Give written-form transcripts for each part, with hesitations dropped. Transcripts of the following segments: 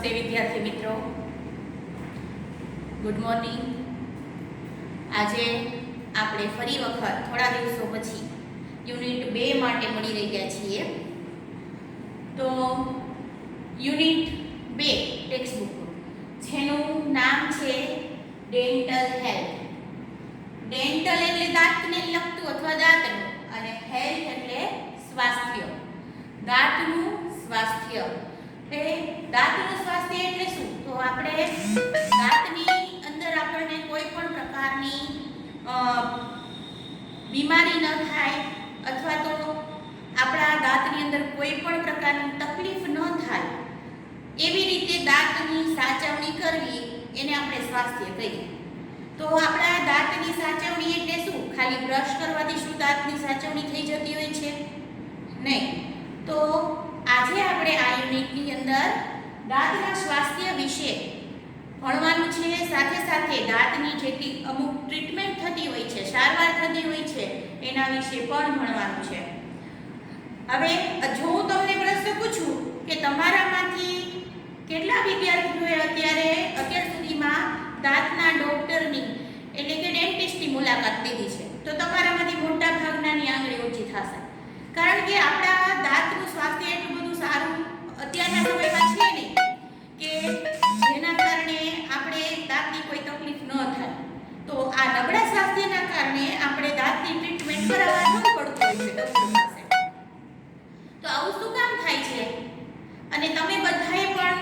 નમસ્તે વિદ્યાર્થી મિત્રો, ગુડ મોર્નિંગ। આજે આપણે ફરી વખત થોડા દિવસો પછી યુનિટ 2 માટે મળી રહ્યા છીએ। તો યુનિટ 2 ટેક્સ્ટ બુક જેનું નામ છે ડેન્ટલ હેલ્થ। ડેન્ટલ એટલે દાંતને લગતું અથવા દાંતનું, અને હેલ્થ એટલે સ્વાસ્થ્ય, દાંતનું સ્વાસ્થ્ય। દાંતનું સ્વાસ્થ્ય એટલે શું? તો આપણે દાંતની અંદર આપણને કોઈ પણ પ્રકારની બીમારી ન થાય અથવા તો આપણા દાંતની અંદર કોઈ પણ પ્રકારની તકલીફ ન થાય એવી રીતે દાંતની સાચવણી કરવી, એને આપણે સ્વાસ્થ્ય કહીએ। તો આપણા દાંતની સાચવણી એટલે શું? ખાલી બ્રશ કરવાથી શું દાંતની સાચવણી થઈ જતી હોય છે? નહીં। તો આજે આપણે આ યુનિટની અંદર દાંતના સ્વાસ્થ્ય વિશે ભણવાનું છે, સાથે સાથે દાંતની જેટલી અમુક ટ્રીટમેન્ટ થતી હોય છે, સારવાર થતી હોય છે, એના વિશે પણ ભણવાનું છે। હવે જો હું તમને પ્રશ્ન પૂછું કે તમારામાંથી કેટલા વિદ્યાર્થીઓએ અત્યાર સુધીમાં દાંતના ડોક્ટરની એટલે કે ડેન્ટિસ્ટની મુલાકાત લીધી છે, તો તમારામાંથી મોટા ભાગનાની આંગળી ઊંચી થશે, કારણ કે આપણા દાંતનું સ્વાસ્થ્ય એટલું બધું સારું અત્યારના સમયમાં છે નહીં કે જેના કારણે આપણે દાંતની કોઈ તકલીફ ન થાય। તો આ નબળા સ્વાસ્થ્યના કારણે આપણે દાંતની ટ્રીટમેન્ટ કરાવવા જવું પડતું હોય છે ડોક્ટર પાસે। તો આવું શું કામ થાય છે? અને તમે બધાએ પણ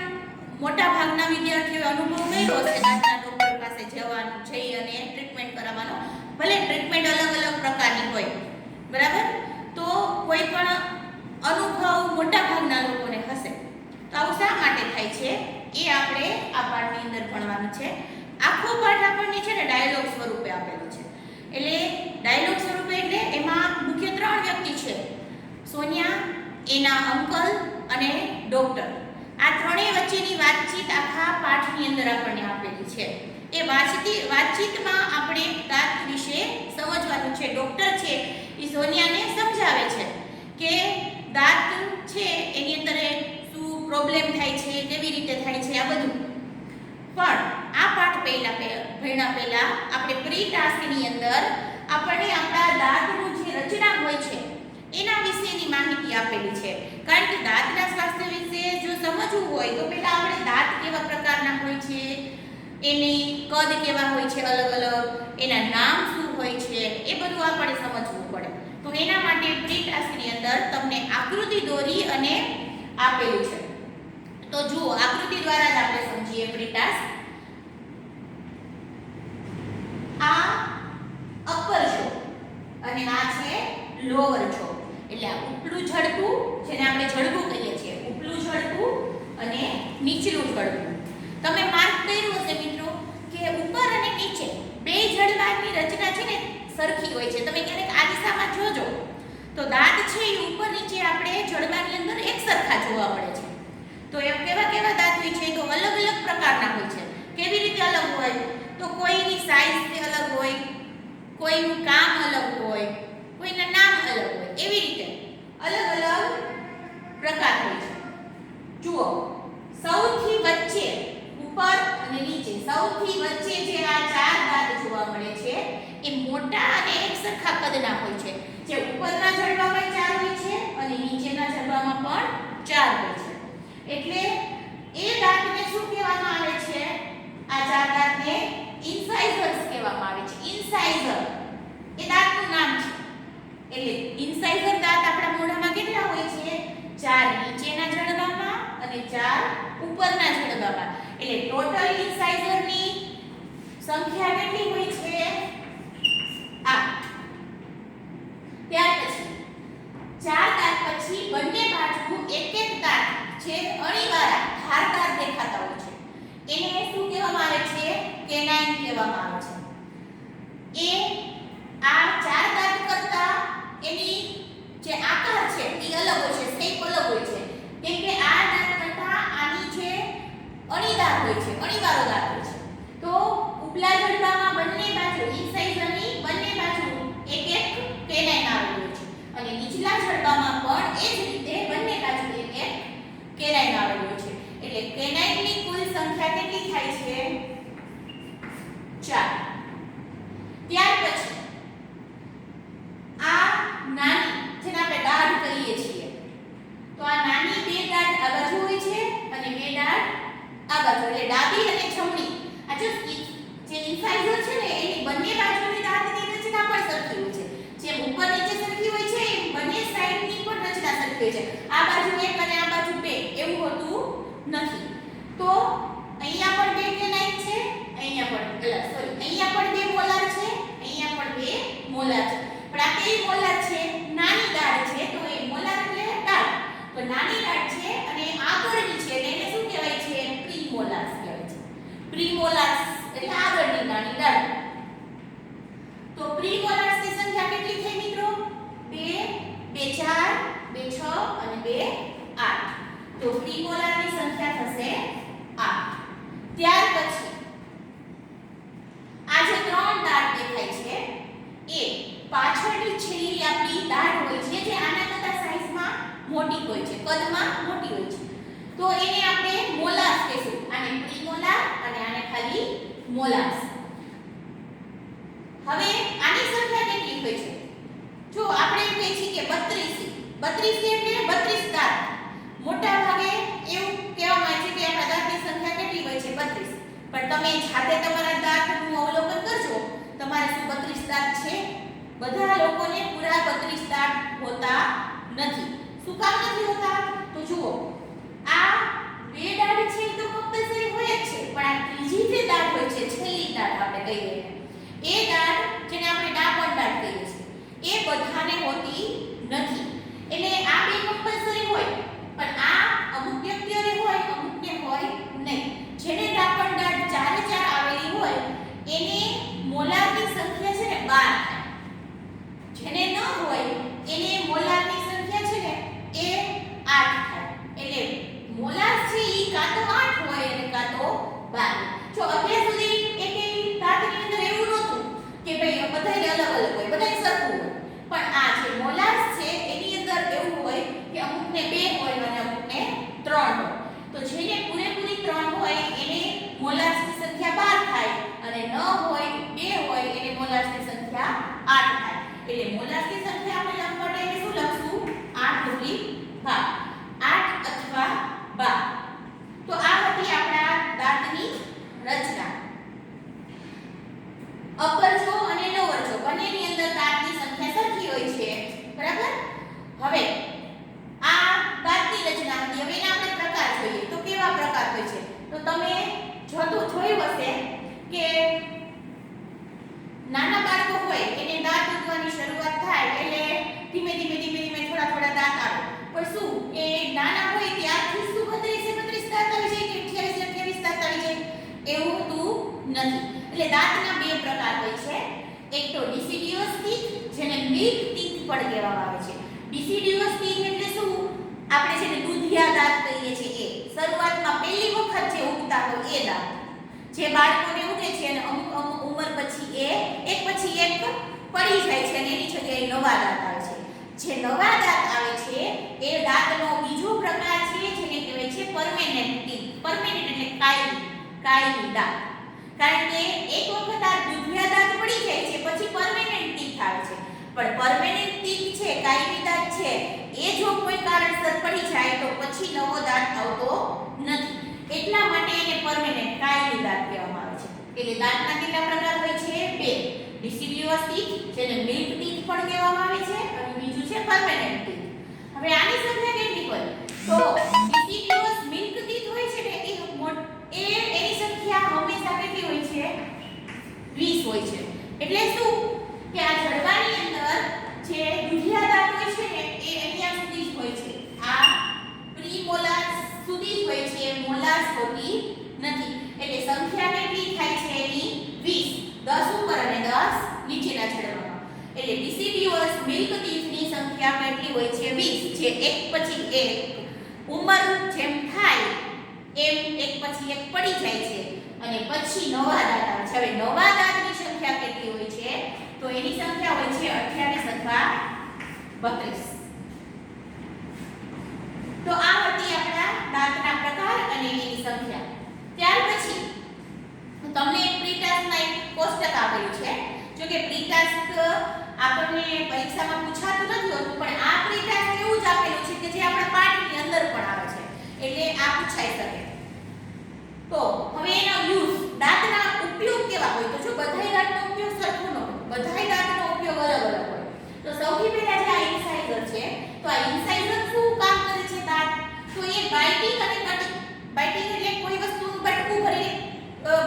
મોટા ભાગના વિદ્યાર્થીઓએ અનુભવ કર્યો હશે દાંતના ડોક્ટર પાસે જઈ અને ટ્રીટમેન્ટ કરાવવાનો। ભલે ટ્રીટમેન્ટ અલગ અલગ પ્રકારની હોય, બરાબર? તો કોઈ પણ અનુભવ મોટા ભાગના લોકોને હશે। તો આવું શા માટે થાય છે એ આપણે આ પાઠની અંદર ભણવાનું છે। આખો પાઠ આપણને છે ને ડાયલોગ સ્વરૂપે આપેલો છે, એટલે ડાયલોગ સ્વરૂપે એટલે એમાં મુખ્ય 3 વ્યક્તિ છે, સોનિયા, એના અંકલ અને ડોક્ટર। આ ત્રણેય વચ્ચેની વાતચીત આખા પાઠની અંદર આપણને આપેલી છે। એ વાતચીતમાં આપણે દાંત વિશે સમજવાનું છે। ડોક્ટર છે એ સોનિયાને સમજાવે છે કે દાંત છે એની અંદર શું પ્રોબ્લેમ થાય છે, કેવી રીતે થાય છે, આ બધું। પણ આ પાઠ ભણ્યા પહેલા આપણે પ્રી ટાસ્કની અંદર આપણને આપણા દાંતનું જે રચના હોય છે એના વિશેની માહિતી આપેલી છે, કારણ કે દાંતના સ્વાસ્થ્ય વિશે જો સમજવું હોય તો પહેલા આપણે દાંત કેવા પ્રકારના હોય છે, એની કદ કેવા હોય છે અલગ અલગ, એના નામ શું હોય છે, એ બધું આપણે સમજવું પડે। તો એના માટે પ્રી ટાસ્કની અંદર તમને આકૃતિ દોરી અને આપેલું છે। તો જુઓ, આકૃતિ દ્વારા જ આપણે સમજીએ પ્રી ટાસ્ક। આ અપર છો અને આ છે લોઅર છો, એટલે આ ઉપલું જડબું, જેને આપણે જડબું કહીએ છીએ, ઉપલું જડબું અને નીચલું જડબું। તમે માર્ક કર્યું હશે મિત્રો કે ઉપર અને નીચે બે જડબાની રચના છે ને સરખી હોય છે। તમે ક્યારેક આ દિશામાં જોજો તો દાંત છે એ ઉપર નીચે આપણે જડબાની અંદર એક સરખા જોવા મળે છે। તો એ કેવા કેવા દાંત હોય છે? તો અલગ અલગ પ્રકારના હોય છે। કેવી રીતે અલગ હોય? તો કોઈની સાઈઝ અલગ હોય, કોઈનું કામ અલગ હોય, કોઈના નામ અલગ હોય, એવી રીતે અલગ અલગ પ્રકાર હોય છે। જુઓ, સૌથી વચ્ચે ઉપર અને નીચે સૌથી વચ્ચે જે આ 4 દાંત જોવા મળે છે એ મોટા અને એક સરખા કદના હોય છે। જે ઉપરના જડબામાં 4 હોય છે અને નીચેના જડબામાં પણ 4 હોય છે, એટલે એ દાંતને શું કહેવામાં આવે છે? આ 4 દાંતને ઇન્સાઇઝર્સ કહેવામાં આવે છે। ઇન્સાઇઝર એ દાંતનું નામ છે। એટલે ઇન્સાઇઝર દાંત આપણા મોઢામાં કેટલા હોય છે? 4 નીચેના જડબામાં અને 4 ઉપરના જડબામાં, એટલે ટોટલ ઇન્સાઇઝરની સંખ્યા કેટલી હોય છે? 8। ત્યાર પછી 4 દાંત પછી બંને બાજુ એક એક દાંત જે અણીવાળા ધારદાર દેખાતા હોય છે એને શું કહેવામાં આવે છે? કેનાઇન કહેવામાં આવે છે। એ આ 4 દાંત કરતા એની જે આકાર છે એ અલગ હોય છે, શેપ અલગ હોય છે, કેમ કે આ દાંત કરતા આની જે અણીદાર હોય છે, અણીવાળો દાંત હોય છે। તો ઉપલા જડબામાં બંને બાજુ ઇન્સાઇઝરની બંને બાજુ એક એક કેનાઇન આવેલું હોય છે, અને નીચલા જડબામાં પણ એ જ રીતે બંને બાજુ એક એક કેનાઇન આવેલું હોય છે। એટલે કેનાઇનની કેટલી થાય છે 4. ત્યાર પછી આ નાની જેને આપણે દાઢ કહીએ છીએ, તો આ નાની બે દાઢ આ બાજુ હોય છે અને બે દાઢ આ બાજુ, એટલે ડાબી અને જમણી આ જે ઇન્સાઇઝર છે ને એની બંને બાજુની દાંતની રચના પણ સરખી હોય છે. જેમ ઉપર નીચે સરખી હોય છે એમ બંને સાઈડની પણ રચના સરખી હોય છે. આ બાજુ એક અને આ બાજુ બે એવું હોતું નથી. તો અહીંયા પણ બે કેનાઇટ છે, અહીંયા પણ સોરી અહીંયા પણ બે મોલાર છે, અહીંયા પણ બે મોલાર છે. પણ આ કઈ મોલાર છે? નાની દાઢ છે. તો એ મોલાર એટલે દાઢ. તો નાની દાઢ છે અને આગળની છે એટલે એને શું કહેવાય છે? પ્રીમોલાર્સ કહેવાય છે. પ્રીમોલાર્સ એટલે આગળની નાની દાઢ. તો પ્રીમોલાર્સ ની સંખ્યા કેટલી થઈ મિત્રો? 2, 2 4, 2 6 અને 2 8. તો પ્રીમોલાર ની સંખ્યા થશે 8. ત્યાર પછી આ જે ત્રણ દાંત દેખાય છે એ પાછળની છેલ્લી આપણી દાઢ હોય છે જે આના કરતા સાઈઝમાં મોટી હોય છે, કદમાં મોટી હોય છે. તો એને આપણે મોલાર્સ કહીશું. આને પ્રીમોલાર અને આને ખાલી મોલાર્સ. હવે આની સંખ્યા કેટલી હોય છે? જો આપણે એમ કહીએ છીએ કે 32 એટલે 32 દાંત. મોટા ભાગે એવું કહેવામાં આવે છે કે આપણા દાંતની સંખ્યા કેટલી હોય છે? 32. પણ તમે જાતે તમારા દાંતનું અવલોકન કરજો. તમારે શું 32 દાંત છે? બધા લોકોને પૂરા 32 દાંત હોતા નથી. શું કામ નથી હોતા? તો જુઓ, આ બે દાઢ છે એ તો કમ્પલસરી હોય જ છે, પણ આ ત્રીજી જે દાઢ હોય છે, છેલ્લી દાઢ આપણે કહીએ, એ દાઢ જેને આપણે ડાપણ દાઢ કહીએ છીએ, એ બધાને હોતી નથી. એટલે આ બે કમ્પલસરી હોય, પણ આ અમુક વ્યક્તિઓને હોય, અમુકને હોય નહીં. જેને ડાપણ દાઢ ચારે ચાર આવેલી હોય એને મોલારની સંખ્યા છે ને 12 થાય. જેને ન હોય એને મોલારની સંખ્યા છે ને એ 8 થાય. એટલે મોલાર છે ઈ કાં તો 8 હોય અને કાં તો 12. જો અત્યાર સુધી એકેય દાંતની અંદર એવું નહોતું કે ભાઈ બધાને અલગ અલગ હોય, બધાય સરખું હોય. પણ આ જે મોલાર્સ છે એની અંદર એવું હોય કે અમુકને 2 હોય અને અમુકને 3 હોય. તો જેને પૂરેપૂરી 3 હોય એને મોલાર્સની સંખ્યા 12 થાય અને ન હોય 2 હોય એને મોલાર્સની સંખ્યા 8 થાય. એટલે મોલાર્સની સંખ્યા આપણે લખવા માટે શું લખશું? 8 દુની 12. 8 અથવા 12. તો આ હતી આપણા દાંતની રચના. અપર જો અને લોઅર જો બંનેની અંદર દાંતની સંખ્યા સરખી હોય છે, બરાબર? હવે આ દાંતની રચના હતી. હવે એના આપણે પ્રકાર જોઈએ. તો કેવા પ્રકાર હોય છે? તો તમે જોયું હશે કે નાના બાળકો હોય એને દાંત ઉગવાની શરૂઆત થાય એટલે ધીમે ધીમે થોડા થોડા દાંત આવે. પણ શું એ નાના હોય ત્યારથી શું 32 દાંત આવી જાય કે 28 દાંત આવી જાય? એવું હોતું નથી. એટલે દાંતના બે પ્રકાર હોય છે. એક તો ડિસિડ્યુઅસ ટીથ જેને મિલ્ક ટીથ પણ કહેવામાં આવે છે. ડિસિડ્યુઅસ ટીથ એટલે શું? આપણે જેને દૂધિયા દાંત કહીએ છીએ એ શરૂઆતમાં પહેલી વખત જે ઉગતા હોય એ દાંત જે બાળકોને ઉગે છે અને અમુક ઉંમર પછી એ એક પછી એક પડી જાય છે અને એની જગ્યાએ નવા દાંત આવે છે. જે નવા દાંત આવે છે એ દાંતનો બીજો પ્રકાર છે જેને કહેવાય છે પરમેનન્ટ ટીથ. પરમેનન્ટ એટલે કાયમી દાંત. કારણ કે એક વખત આ દૂધિયા દાંત પડી જાય છે પછી પરમેનન્ટ ટીથ આવે છે. પણ પરમેનન્ટ ટીથ છે, કાયમી દાંત છે, એ જો કોઈ કારણસર પડી જાય તો પછી નવો દાંત આવતો નથી. એટલા માટે એને પરમેનન્ટ કાયમી દાંત કહેવામાં આવે છે. એટલે દાંતના કેટલા પ્રકાર હોય છે? 2. ડિસિડ્યુઅસ ટીથ જેને મિલ્ક ટીથ પણ કહેવામાં આવે છે અને બીજું છે પરમેનન્ટ ટીથ. હવે આની સંખ્યા કેટલી હોય? તો ડિસિડ્યુઅસ મિલ્ક ટીથ હોય છે ને એની સંખ્યા હંમેશા કેટલી હોય છે? 20 હોય છે. એટલે શું કે આ જડબાની અંદર જે દૂધિયા દાંત હોય છે ને એ અહીંયા સુધી જ હોય છે. આ પ્રીમોલાર સુધી જ હોય છે, મોલાર્સ હોતી નથી. એટલે સંખ્યા કેટલી થાય છે એની? 20. 10 ઉપર અને 10 નીચેના છેડામાં. એટલે ડિસિડ્યુઅસ મિલ્ક ટીથની સંખ્યા કેટલી હોય છે? 20. જે એક પછી એક ઉંમર જેમ થાય એમ એક પછી એક પડી જાય છે અને પછી નવા દાંત આવે છે. હવે નવા દાંતની સંખ્યા કેટલી હોય છે? તો એની સંખ્યા હોય છે 28 અથવા 32. તો આ હતી આપણા દાંતના પ્રકાર અને એની સંખ્યા. ત્યાર પછી ટાસ્કમાં એક કોષ્ટક આપેલું છે. જો કે પ્રી ટાસ્ક આપણને પરીક્ષામાં પૂછાતું નથી હોતું, પણ આ પ્રી ટાસ્ક એવું જ આપેલું છે કે જે આપણા પાઠની અંદર પણ આવે છે, એટલે આ પૂછાઈ શકે. તો હવે એનો યુઝ, દાંતના ઉપયોગ કેવા હોય? તો જો બધાય દાંતનો ઉપયોગ સરખો ન હોય, બધાય દાંતનો ઉપયોગ અલગ અલગ હોય. તો સૌથી પહેલા જે આ ઇન્સાઇઝર છે, તો આ ઇન્સાઇઝર શું કામ કરે છે દાંત? તો એ બાઇટિંગ અને કટિંગ. બાઇટિંગ એટલે કોઈ વસ્તુનું બટકું ભરીને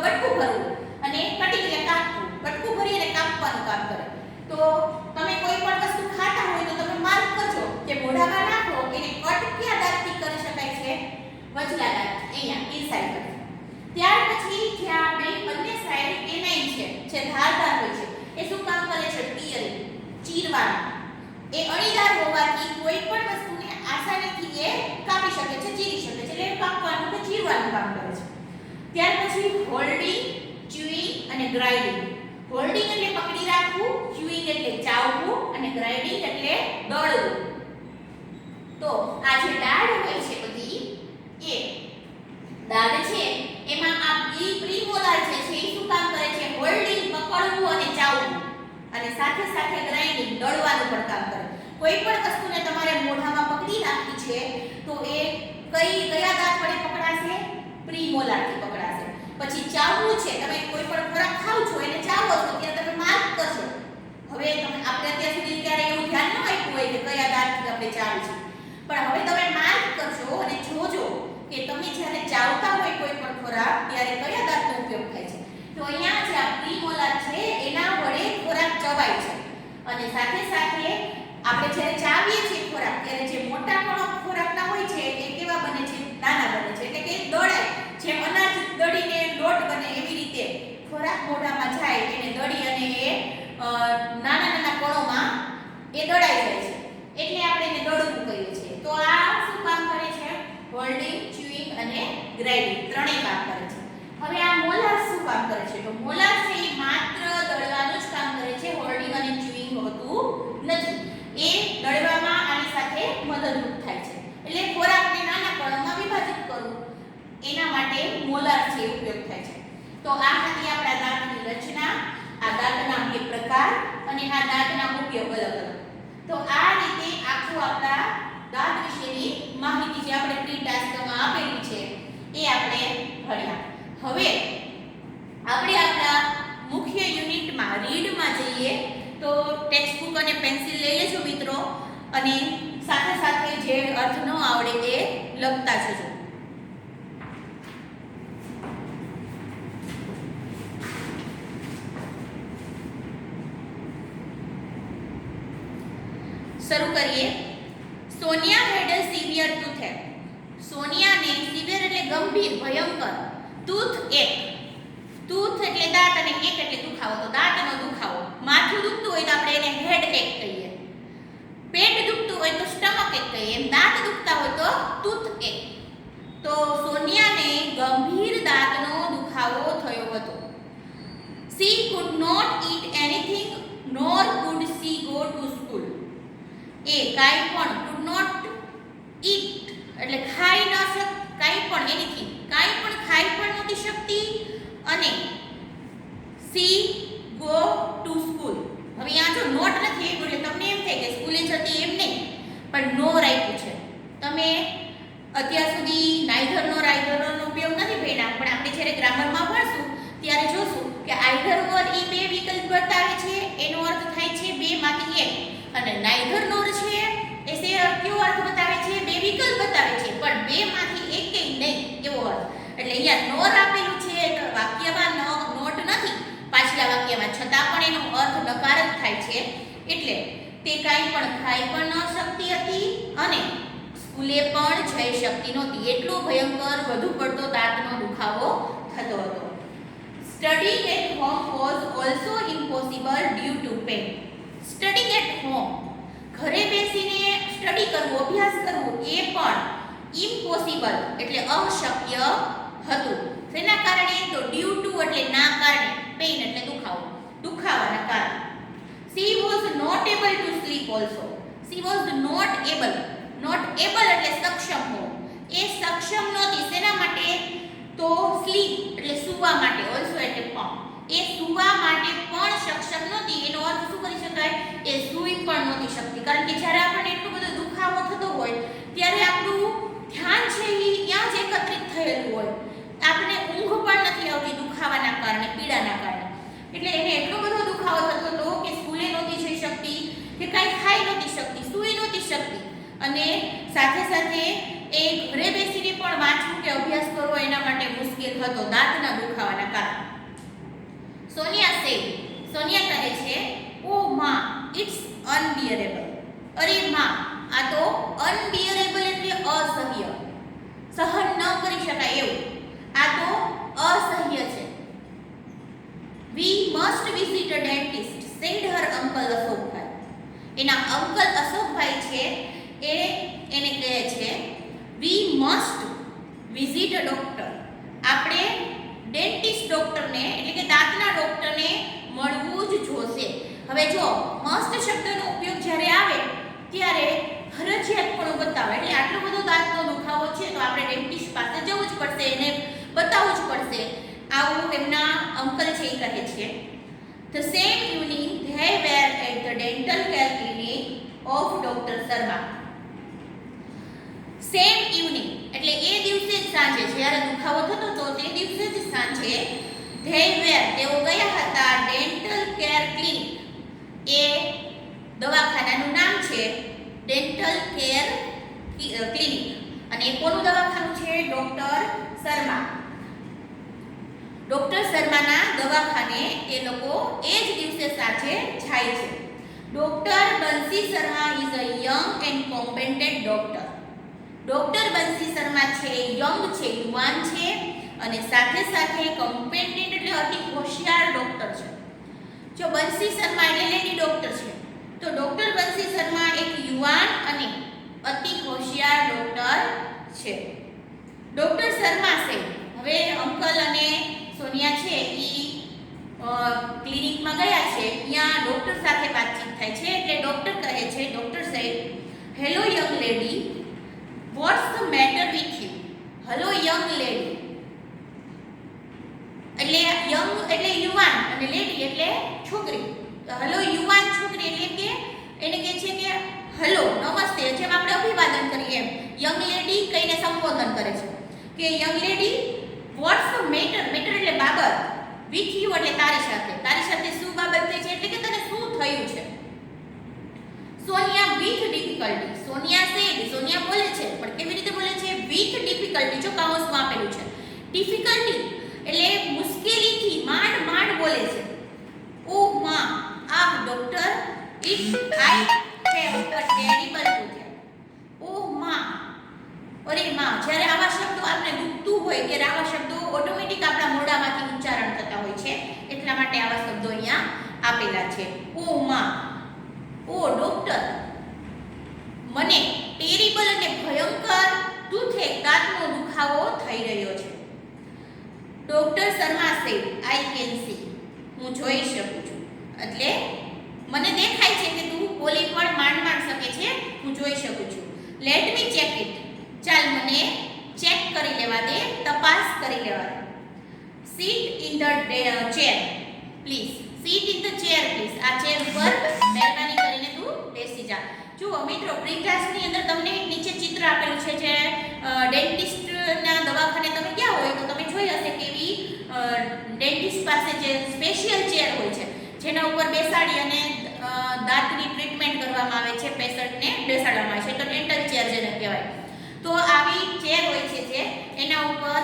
બટકું ભરવું, અને કટિંગ એટલે કાપવું. બટકું ભરીને કાપવાનું કામ કરે. તો તમે કોઈ પણ વસ્તુ ખાતા હોય તો તમે માર્ક કરજો કે મોઢામાં નાખો એને કટ કયા દાંતથી કરી શકાય છે? વચલા દાંત, અહીંયા ઇન્સાઇઝર. ત્યાર પછી જે આ બંને સાઈડ કેનાઇન છે, જે ધારદાર હોય છે, એ શું કામ કરે છે? ટીયરિંગ, ચીરવાનું. એ અણીદાર હોવાથી કોઈ પણ વસ્તુને આસાનીથી એ કાપી શકે છે, ચીરી શકે છે, એટલે કાપવાનું કે ચીરવાનું કામ કરે છે. ત્યાર પછી હોલ્ડિંગ, ચ્યુઇંગ અને ગ્રાઇન્ડિંગ. હોલ્ડિંગ એટલે પકડી રાખવું, ચ્યુઇંગ એટલે ચાવવું, અને ગ્રાઇન્ડિંગ એટલે દળવું. તો આ જે દાળ હોય છે બધી, એ દાળ છે એમાં આ પ્રીમોલાર છે એ શું કામ કરે છે? હોલ્ડિંગ, પકડવું અને ચાવવું, અને સાથે સાથે ગ્રાઇન્ડિંગ, દળવાનું પણ કામ કરે. કોઈ પણ વસ્તુને તમારે મોઢામાં પકડી રાખવી છે તો એ કયા દાંત વડે પકડાશે? પ્રીમોલારથી પકડાશે. પછી ચાવવું છે, તમે કોઈ પણ ખોરાક ખાવ છો એને ચાવો છો ત્યારે તમે માર્ક કરશો. હવે તમે આપણે અત્યાર સુધી ક્યારે એવું ધ્યાન ન આપ્યું હોય કે કયા દાંતથી આપણે ચાવી છે, પણ હવે તમે માર્ક કરશો અને જોજો કે તમે જ્યારે ચાવતા હોય કોઈ પણ ખોરાક ત્યારે કયા દાંતનો ઉપયોગ થાય છે. તો અહીંયા જે આ પ્રીમોલાર છે એના વડે ખોરાક ચવાય છે. અને સાથે સાથે આપણે જ્યારે ચાવીએ છીએ ખોરાક ત્યારે જે મોટા કણો ખોરાકના હોય છે એ કેવા બને છે? નાના બને છે, એટલે કે દળાય. જેમ અનાજ દળીને લોટ બને એવી રીતે ખોરાક મોઢામાં જાય એને દળી અને એ નાના નાના કણોમાં એ દળાઈ જાય છે, એટલે આપણે એને દળવું કહીએ છીએ. તો આ શું કામ કરે છે? હોલ્ડિંગ, ચ્યુઇંગ અને ગ્રાઇન્ડિંગ ત્રણેય કામ કરે છે. હવે આ મોલાર શું કામ કરે છે? તો મોલાર છે એ માત્ર દળવાનું જ કામ કરે છે, હોલ્ડિંગ અને ચ્યુઇંગ હોતું નથી. એ દળવામાં આની સાથે મદદરૂપ થાય છે, એટલે ખોરાકને નાના કણોમાં વિભાજિત કરવું એના માટે મોલાર છે ઉપયોગ થાય છે. તો આ હતી આપણા દાંતની રચના, આ દાંતના બે પ્રકાર અને આ દાંતના ઉપયોગ અલગ અલગ. તો આ રીતે આખું આપણા દાંત વિશેની માહિતી જે આપણે પ્રી ટાસ્કમાં આપેલી છે એ આપણે ભણ્યા. હવે આપણે આપણા મુખ્ય યુનિટમાં રીડમાં જઈએ. તો ટેક્સ્ટ બુક અને પેન્સિલ લઈ લેજો મિત્રો, અને સાથે સાથે જે અર્થ ન આવડે એ લખતા જજો. શરૂ કરીએ. સોનિયા હેડ અ સિવિયર ટૂથએક. સોનિયાને સિવિયર એટલે ગંભીર, ભયંકર, ટૂથ એક. ટૂથ એટલે દાંત અને એક એટલે દુખાવો, તો દાંતનો દુખાવો. માથું દુખતું હોય તો આપણે એને હેડ એક કહીએ. પેટ દુખતું હોય તો સ્ટમક એક કહીએ. એમ દાંત દુખતા હોય તો ટૂથ એક. તો સોનિયાને ગંભીર દાંતનો દુખાવો થયો હતો. She could not eat anything nor could she go to school. એ કાંઈ પણ could not eat એટલે ખાઈ ન શક, કાંઈ પણ એનીથિંગ, કાંઈ પણ ખાઈ પણ નહોતી શકતી, અને she go to school. હવે અહીંયા જો નોટ નથી એટલે તમને એમ થાય કે સ્કૂલે જતી એમ નહીં, પણ નો રાખ્યું છે. તમે અત્યાર સુધી નાઈધર નો રાઈધર નો ઉપયોગ નથી ભણ્યા, પણ આપણે જ્યારે ગ્રામરમાં ભણશું ત્યારે જોશું કે આઈધર ઓર એ બે વિકલ્પ બતાવે છે, એનો અર્થ થાય છે બે માંથી એક. અને નાઈધર નોર છે એ કયો અર્થ બતાવે છે? બે વિકલ્પ બતાવે છે, પણ બે માંથી એકેય નહીં એવો અર્થ. એટલે અહીંયા નોર આપેલું છે તો વાક્યમાં નોટ નથી પાછલા વાક્યમાં, છતાં પણ એનો અર્થ નકાર જ થાય છે. એટલે તે કાંઈ પણ ખાઈ પણ ન શકતી હતી અને સ્કૂલે પણ જઈ શકતી નહોતી. એટલો ભયંકર વધુ પડતો દાંતનો દુખાવો થતો હતો. Studying at home was also impossible due to pain. Studying at home, ઘરે બેસીને સ્ટડી કરવું, અભ્યાસ કરવું એ પણ ઇમ્પોસિબલ એટલે અશક્ય હતું. તેના કારણે તો ડ્યુ ટુ એટલે ના કારણે, પેઇન એટલે દુખાવો, દુખાવાના કારણે. She was not able to sleep also. She was not able. Not able એટલે સક્ષમ હોવું. એ સક્ષમ નહોતી શેના માટે? તો સ્લીપ એટલે સૂવા માટે, ઓલ્સો એટલે પણ. એ સૂવા માટે પણ સક્ષમ નહોતી. એનો અર્થ શું કરી શકાય? એ સૂઈ પણ નહોતી શકતી. કારણ કે જ્યારે આપણને એટલો બધો દુખાવો થતો હોય ત્યારે આપણું ધ્યાન છે એ ત્યાં જ એકત્રિત થયેલું હોય. આપણને ઊંઘ પણ નથી આવતી દુખાવાના કારણે, પીડાના કારણે. એટલે એને એટલો બધો દુખાવો થતો હતો કે સ્કૂલે નહોતી જઈ શકતી, કે કાંઈ ખાઈ નહોતી શકતી, સૂઈ નહોતી શકતી. અને સાથે સાથે એ ઘરે બેસીને પણ વાંચવું કે અભ્યાસ કરવો એના માટે મુશ્કેલ હતો દાંતના દુખાવાના કારણે. સોનિયા કહે છે, ઓ માં, ઇટ્સ અનબિયરેબલ. અરે માં, આ તો અનબિયરેબલ એટલે અસહ્ય, સહન ન કરી શકાય એવું. આ તો અસહ્ય છે. We must visit a dentist, said her uncle અશોકભાઈ. એના અંકલ અશોકભાઈ છે એને કહે છે, we must visit a doctor. આપણે ડેન્ટિસ્ટ ડોક્ટરને એટલે કે દાંતના ડોક્ટરને મળવું જ જોશે. હવે જો મસ્ટ શબ્દનો ઉપયોગ જ્યારે આવે ત્યારે ફરજિયાત પણ બતાવે. એટલે આટલો બધો દાંતનો દુખાવો છે તો આપણે ડેન્ટિસ્ટ પાસે જવું જ પડશે, એને બતાવવું જ પડશે. આવું એમના અંકલ છે એ કહે છે. The same evening they were at the dental care clinic of Dr. Sharma. Same evening એટલે એ દિવસે જ સાંજે જ્યારે દુખાવો થતો હતો તે દિવસે જ સાંજે they were તેઓ ગયા હતા ડેન્ટલ કેર ક્લિનિક. એ દવાખાનાનું નામ છે ડેન્ટલ કેર ક્લિનિક અને એ કોનું દવાખાનું છે? ડોક્ટર શર્મા. ડોક્ટર શર્માના દવાખાને એ લોકો એ જ દિવસે સાંજે જાય છે. Doctor Bansi Sharma is a young and competent doctor. Doctor Bansi Sharma છે યંગ છે, યુવાન છે અને સાથે સાથે કોમ્પેટન્ટ એટલે અતિ હોશિયાર ડોક્ટર છે. જો બંસી શર્મા એટલે લેડી ડોક્ટર છે તો ડોક્ટર બંસી શર્મા એક યુવાન અને અતિ હોશિયાર ડોક્ટર છે. ડોક્ટર શર્મા છે હવે અંકલ અને સોનિયા છે એ ક્લિનિકમાં ગયા છે. ત્યાં ડોક્ટર સાથે વાતચીત થાય છે એટલે ડોક્ટર કહે છે, ડોક્ટર સાહેબ, hello young lady, what's the matter with you? Hello young lady એટલે યંગ એટલે યુવાન અને લેડી એટલે છોકરી. હેલો યુવાન છોકરી એટલે કે એને કહે છે કે હેલો નમસ્તે, જેમ આપણે અભિવાદન કરીએ એમ યંગ લેડી કહીને સંબોધન કરે છે કે young lady, what's the matter? Matter એટલે બાબત, વિથ યુ એટલે તારી સાથે શું બાબત થઈ છે એટલે કે તને શું થયું છે? Sonia with difficulty. સોનિયા બોલે છે પણ કેવી રીતે બોલે છે? With difficulty. જો કાઉન્સમાં આપેલું છે ડિફિકલ્ટી એટલે મુશ્કેલીથી માંડ બોલે છે. ઓહ માં, ah doctor, it's I have a terrible tooth. Oh માં, અરે માં. જ્યારે આવા શબ્દો આપણે દુખતું હોય ત્યારે આવા શબ્દો ઓટોમેટિક આપણા મોઢામાંથી ઉચ્ચારણ થતા હોય છે, એટલા માટે આવા શબ્દો અહીંયા આપેલા છે. ઓ માં, ઓ ડોક્ટર, મને ટેરિબલ એટલે ભયંકર ટૂથેક દાંતનો દુખાવો થઈ રહ્યો છે. Doctor Sharma said, I can see, હું જોઈ શકું છું. એટલે મને દેખાય છે કે તું બોલી પણ માંડ શકે છે, હું જોઈ શકું છું. લેટ મી ચેક ઇટ, ચાલ મને ચેક કરી લેવા દે, તપાસ કરી લેવા દે. Seat in the chair please, seat in the chair please. આ ચેર ઉપર મહેરબાની કરીને તું બેસી જા. જુઓ મિત્રો, પ્રી ક્લાસની અંદર તમને નીચે ચિત્ર આપેલું છે જે ડેન્ટિસ્ટના દવાખાને તમે ગયા હોય તો તમે જોઈ હશે કે એવી ડેન્ટિસ્ટ પાસે જે સ્પેશિયલ ચેર હોય છે જેના ઉપર બેસાડી અને દાંતની ટ્રીટમેન્ટ કરવામાં આવે છે, પેશન્ટને બેસાડવામાં આવે છે, તો ડેન્ટલ ચેર જેને કહેવાય. તો આવી ચેર હોય છે જે એના ઉપર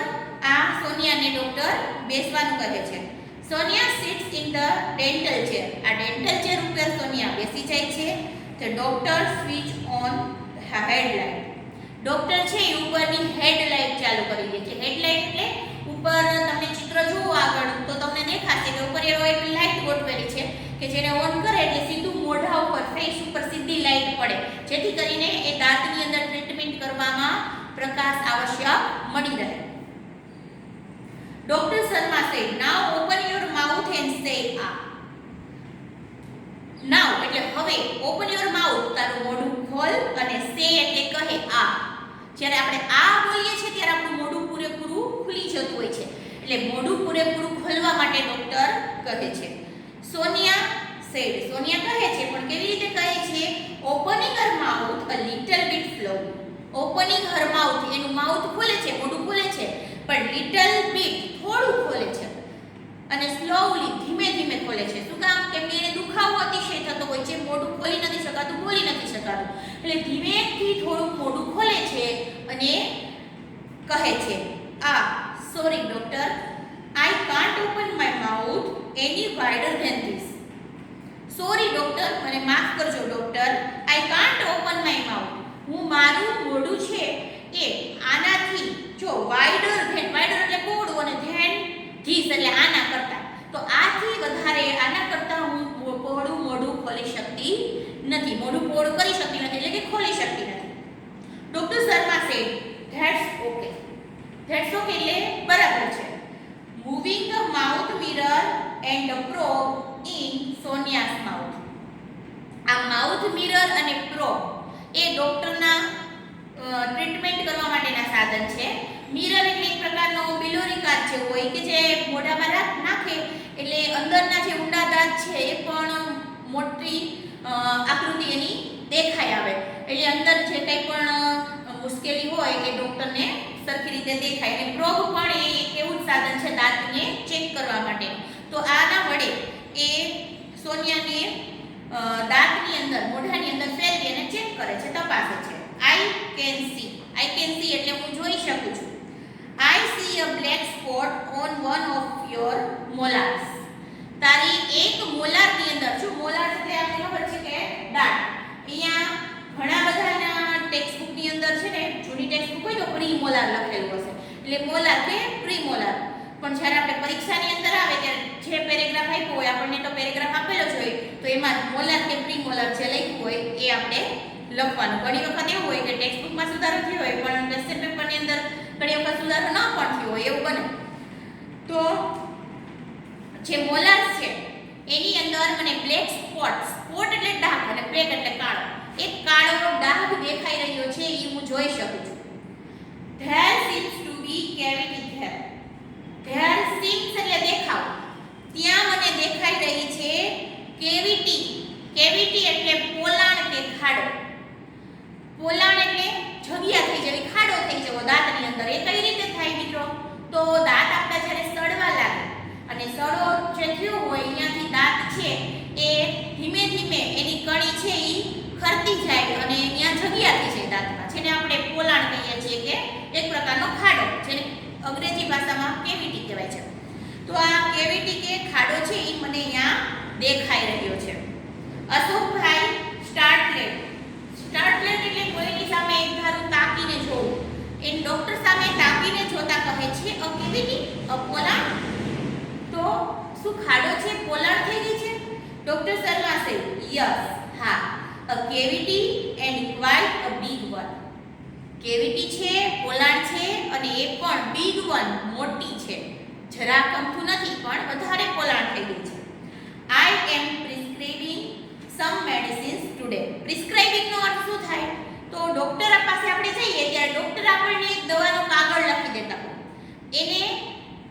આ સોનિયાને ડોક્ટર બેસવાનું કહે છે. Sonia sits in the dental chair. આ ડેન્ટલ ચેર ઉપર સોનિયા બેસી જાય છે. તો doctor switch on headlight. Doctor છે એ ઉપરની હેડલાઇટ ચાલુ કરી દે છે. હેડલાઇટ એટલે ઉપર તમે ચિત્ર જુઓ આગળ તો તમને દેખાશે કે ઉપર એવો એક લાઇટ ગોઠવેલી છે કે જેને ઓન કરે એટલે સીધું મોઢા ઉપર, ફેસ ઉપર સીધી લાઇટ પડે, જેથી કરીને એ દાંતની અંદર ટ્રીટમેન્ટ કરવામાં પ્રકાશ આવશ્યક મળી રહે. Doctor Sharma said, now open your mouth and say ah. નાઉ એટલે હવે, ઓપન યોર માઉથ તારું મોઢું ખોલ અને સે એટલે કહે આ. જ્યારે આપણે આ બોલીએ છીએ ત્યારે આપણું મોઢું પૂરેપૂરું ખુલી જતું હોય છે. એટલે મોઢું પૂરેપૂરું ખોલવા માટે ડોક્ટર કહે છે. સોનિયા સેડ, સોનિયા કહે છે, પણ કેવી રીતે કહે છે? Opening Har mouth a little bit slowly. Opening Har mouth, એનું માઉથ ખોલે છે, મોઢું ખોલે છે, પણ લિટલ બીટ થોડું ખોલે છે અને સ્લોલી ધીમે ધીમે ખોલે છે. શું કામ? કેમ કે એને દુખાવો અતિશય થતો હોય છે, મોઢું ખોલી નથી શકાતું, બોલી નથી શકાતું, એટલે ધીમેથી થોડું મોઢું ખોલે છે અને કહે છે, sorry doctor, I can't open my mouth any wider than this. Sorry doctor, મને માફ કરજો doctor, I can't open my mouth, હું મારું મોઢું છે એ આનાથી જો વાઇડર ધેન, વાઇડર એટલે પહોળું અને ધેન ધીસ એટલે આના કરતા, તો આથી વધારે આના કરતા હું પહોળું મોઢું ખોલી શકતી નથી, મોઢું પહોળું કરી શકતી નથી, એટલે કે ખોલી શકતી નથી. Doctor Sharma said, that's okay. That's okay એટલે બરાબર છે. Moving the mouth mirror and the probe in Sonia's mouth. આ માઉથ મિરર અને પ્રોબ એ ડોક્ટરના ટ્રીટમેન્ટ કરવા માટેના સાધન છે. મિરર એટલે એક પ્રકારનો બિલોરી કાચ જેવો હોય કે જે મોઢામાં નાખે એટલે અંદરના જે ઊંડા દાંત છે એ પણ મોટી આકૃતિ એની દેખાય આવે, એટલે અંદર જે કંઈ પણ મુશ્કેલી હોય એ ડોક્ટરને સરખી રીતે દેખાય. અને પ્રોબ પણ એ એક એવું જ સાધન છે દાંતને ચેક કરવા માટે. તો આના વડે એ સોનિયાને દાંતની અંદર, મોઢાની અંદર ફેરવી અને ચેક કરે છે, તપાસે છે. I can see, I can see એટલે હું જોઈ શકું છું. I see a black spot on one of your molars. તારી એક મોલારની અંદર, જો મોલાર એટલે આપણે ખબર છે કે દાંત, અહીંયા ઘણા બધાના ટેક્સ્ટ બુકની અંદર છે ને, જૂની ટેક્સ્ટ બુક હોય તો પ્રી મોલાર લખેલું હશે, એટલે મોલાર કે પ્રી મોલાર. પણ જ્યારે આપણે પરીક્ષાની અંદર આવે ત્યારે જે પેરેગ્રાફ આપ્યો હોય, આપણને તો પેરેગ્રાફ આપેલો જ હોય, તો એમાં મોલાર કે પ્રી મોલાર જે લખ્યું હોય એ આપણે લખવાનું. ઘણી વખત એવું હોય કે ટેક્સ્ટ બુકમાં સુધારો થયો હોય પણ ક્વેશ્ચન પેપરની અંદર ઘણી વખત સુધારો ન પણ થયો હોય, એવું બને. તો જે મોલાર્સ છે એની અંદર મને બ્લેક સ્પોટ, સ્પોટ એટલે ડાઘ અને બ્લેક એટલે કાળો, એક કાળો ડાઘ દેખાઈ રહ્યો છે, એ હું જોઈ શકું છું. There seems to be cavity there. There seems એટલે દેખાવ, ત્યાં મને દેખાઈ રહી છે કેવિટી. કેવિટી એટલે પોલાણ કે ખાડો. પોલાણ એટલે જગ્યા થઈ જવી, ખાડો થઈ જવો દાંતની અંદર. એ કઈ રીતે થાય મિત્રો? તો દાંત આપણા જ્યારે સડવા લાગે અને સડો જે થયો હોય અહીંયાથી દાંત છે એ ધીમે ધીમે એની કણી છે એ ખરતી જાય અને ત્યાં જગ્યા થઈ જાય દાંતમાં, જેને આપણે પોલાણ કહીએ છીએ, કે એક પ્રકારનો ખાડો, જેને અંગ્રેજી ભાષામાં કેવિટી કહેવાય છે. તો આ કેવિટી કે ખાડો છે એ મને અહીંયા દેખાઈ રહ્યો છે. અશોકભાઈ સ્ટાર્ટલેટ. સ્ટાર્ટલેટ એટલે કોઈની સામે એક ધારું તાકીને જોવું. એ ડોક્ટર સામે તાકીને જોતા કહે છે અ કેવિટી, અ પોલાણ. તો શું ખાડો છે પોલાણ થઈ ગઈ છે? ડોક્ટર શર્મા સે યસ, હા, a cavity and quite a big one. Cavity છે, પોલાણ છે અને એ પણ બિગ વન, મોટી છે. જરા કમથું નથી પણ વધારે પોલાણ થઈ ગઈ છે. આઈ એમ પ્રિસ્ક્રાઇબિંગ સમ મેડિસિન્સ ટુડે. પ્રિસ્ક્રાઇબિંગ નો અર્થ શું થાય? તો ડોક્ટર પાસે આપણે જઈએ ત્યારે ડોક્ટર આપણને એક દવાનો કાગળ લખી દેતા હોય, એને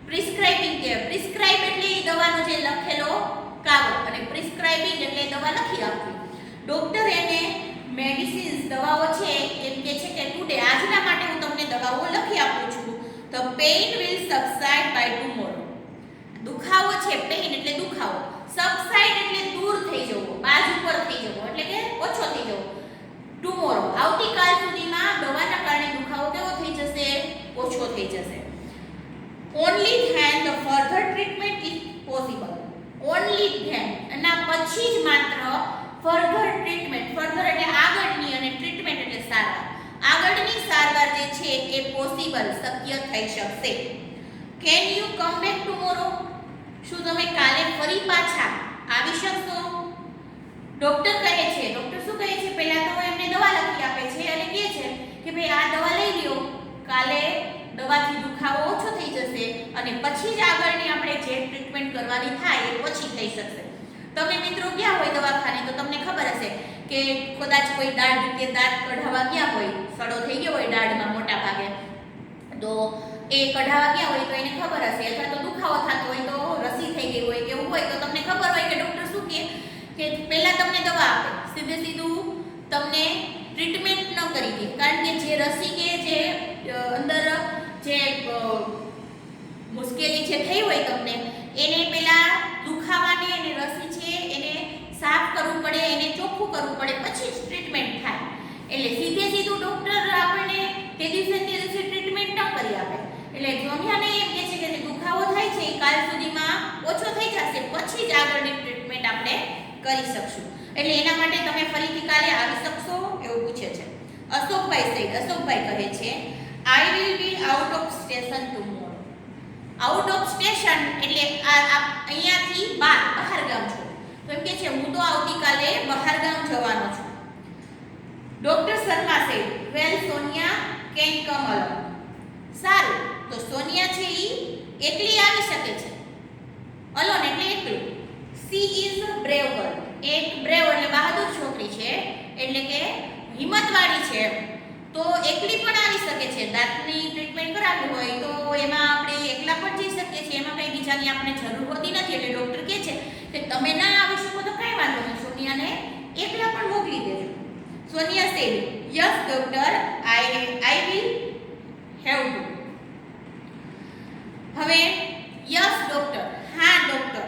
પ્રિસ્ક્રાઇબિંગ કહેવાય. પ્રિસ્ક્રાઇબ એટલે એ દવાનો જે લખેલો કાગળ, અને પ્રિસ્ક્રાઇબિંગ એટલે દવા લખી આપવી. ડોક્ટર એને મેડિસિન્સ, દવાઓ છે એમ કે છે કે ટુડે, આજના માટે હું તમને દવાઓ લખી આપું છું. The pain will subside by tomorrow. દુખાવો છે, પેઇન એટલે દુખાવો, સબસાઇડ એટલે દૂર થઈ જવો, બાજુ પર થઈ જવો, એટલે કે ઓછો થઈ જવો. ટુમોરો આવતીકાલ સુધીમાં દવાના કારણે દુખાવો કેવો થઈ જશે? ઓછો થઈ જશે. Only then the further treatment is possible. Only then, એના પછી જ માત્ર ફર્ધર ટ્રીટમેન્ટ, ફર્ધર એટલે આગળની અને ટ્રીટમેન્ટ એટલે સારવાર, આગળની સારવાર જે છે એ પોસિબલ, શક્ય થઈ શકશે. Can you come back tomorrow? શું તમે કાલે ફરી પાછા આવી શકશો? ડોક્ટર કહે છે, ડોક્ટર શું કહે છે? પહેલા તો એમને દવા લખી આપે છે અને કહે છે કે ભાઈ આ દવા લઈ લ્યો, કાલે દવાથી દુખાવો ઓછો થઈ જશે અને પછી જ આગળની આપણે જે ટ્રીટમેન્ટ કરવાની થાય એ પછી થઈ શકશે. તમે મિત્રો ગયા હોય દવાખાને તો તમને ખબર હશે કે કદાચ કોઈ દાઢ કે દાંત કઢાવવા ગયા હોય, સડો થઈ ગયો હોય દાઢમાં મોટા ભાગે, તો એ કઢાવા ગયા હોય તો એને ખબર હશે, અથવા તો દુખાવો થતો હોય તો રસી થઈ ગઈ હોય કે એવું હોય તો તમને ખબર હોય કે ડૉક્ટર શું કહે કે પહેલાં તમને દવા આપે, સીધું તમને ટ્રીટમેન્ટ ન કરી દે, કારણ કે જે રસી કે જે અંદર જે મુશ્કેલી જે થઈ હોય તમને એને પહેલાં દુખાવાને અને રસી છે એને સાફ કરવું પડે, એને ચોખ્ખું કરવું પડે, પછી જ ટ્રીટમેન્ટ થાય. એટલે સીધું ડૉક્ટર આપણને તે દિવસે ટ્રીટમેન્ટ ન કરી આપે. એટલે જોનિયાને એમ કહે છે કે દુખાવો થાય છે એ કાલ સુધીમાં ઓછો થઈ જશે, પછી જ આગળની ટ્રીટમેન્ટ આપણે કરી શકશું. એટલે એના માટે તમે ફરીથી કાલે આવી શકશો એવું પૂછે છે. અશોકભાઈ કહે છે I will be out of station tomorrow. Out of station એટલે અહીંયાથી બહાર ગામ છો, તો એમ કે છે હું તો આવતીકાલે બહાર ગામ જવાનો છું. Doctor Sharma said well Sonia can come alone. સારું, તો સોનિયા છે એ એકલી આવી શકે છે. અલોન એટલે એકલું. She is brave girl. એક બ્રેવ એટલે બહાદુર છોકરી છે, એટલે કે હિંમતવાળી છે, તો એકલી પણ આવી શકે છે. દાંતની ટ્રીટમેન્ટ કરાવવી હોય તો એમાં આપણે એકલા પણ જઈ શકીએ છીએ, એમાં કંઈ બીજાની આપણે જરૂર હોતી નથી. એટલે ડૉક્ટર કહે છે કે તમે ના આવી શકો તો કાંઈ વાંધો નહીં, સોનિયાને એકલા પણ મોકલી દેજો. Sonia said yes doctor, I will have to. હવે યસ ડૉક્ટર, હા doctor.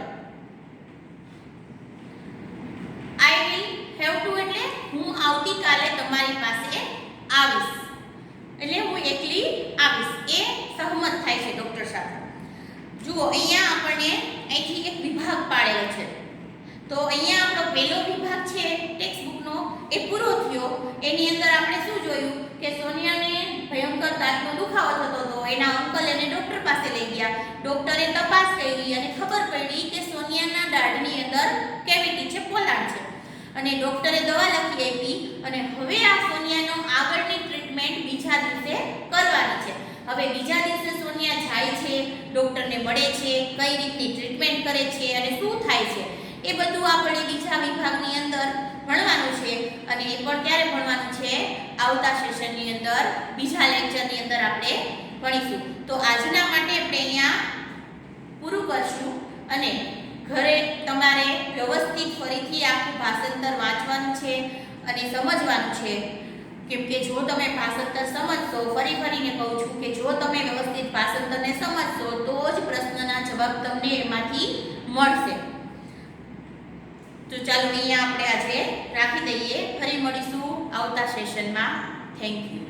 I will have to એટલે હું આવતીકાલે તમારી પાસે આવીશ, એટલે હું એકલી આવીશ. એ સહમત થાય છે ડૉક્ટર સાથે. જુઓ અહીંયા આપણને અહીંથી એક વિભાગ પાડેલો છે, તો અહીંયા આપણો પહેલો વિભાગ છે ટેક્સ્ટ બુકનો એ પૂરો થયો. એની અંદર આપણે શું જોયું કે સોનિયાને ભયંકર દાંતનો દુખાવો થતો હતો, એના અંકલ એને ડૉક્ટર પાસે લઈ ગયા, ડૉક્ટરે તપાસ કરી અને ખબર પડી કે સોનિયાના દાઢની અંદર કેવિટી છે, પોલાણ છે, અને ડૉક્ટરે દવા લખી આપી. અને હવે આ સોનિયાનો આગળની ટ્રીટમેન્ટ બીજા દિવસે કરવાની છે. હવે બીજા દિવસે સોનિયા જાય છે, ડૉક્ટરને મળે છે, કઈ રીતની ટ્રીટમેન્ટ કરે છે અને શું થાય છે એ બધું આપણે બીજા વિભાગની અંદર ભણવાનું છે. અને એ પણ ક્યારે ભણવાનું છે? આવતા સેશનની અંદર, બીજા લેક્ચરની અંદર આપણે ભણીશું. તો આજના માટે આપણે અહીંયા પૂરું કરશું, અને ઘરે તમારે વ્યવસ્થિત ફરીથી આખું ભાષાંતર વાંચવાનું છે અને સમજવાનું છે. કેમ કે જો તમે ભાષાંતર સમજશો, ફરીને કહું છું કે જો તમે વ્યવસ્થિત ભાષાંતરને સમજશો તો જ પ્રશ્નના જવાબ તમને એમાંથી મળશે. તો ચાલો અહીંયા આપણે આજે રાખી દઈએ, ફરી મળીશું આવતા સેશનમાં. Thank you.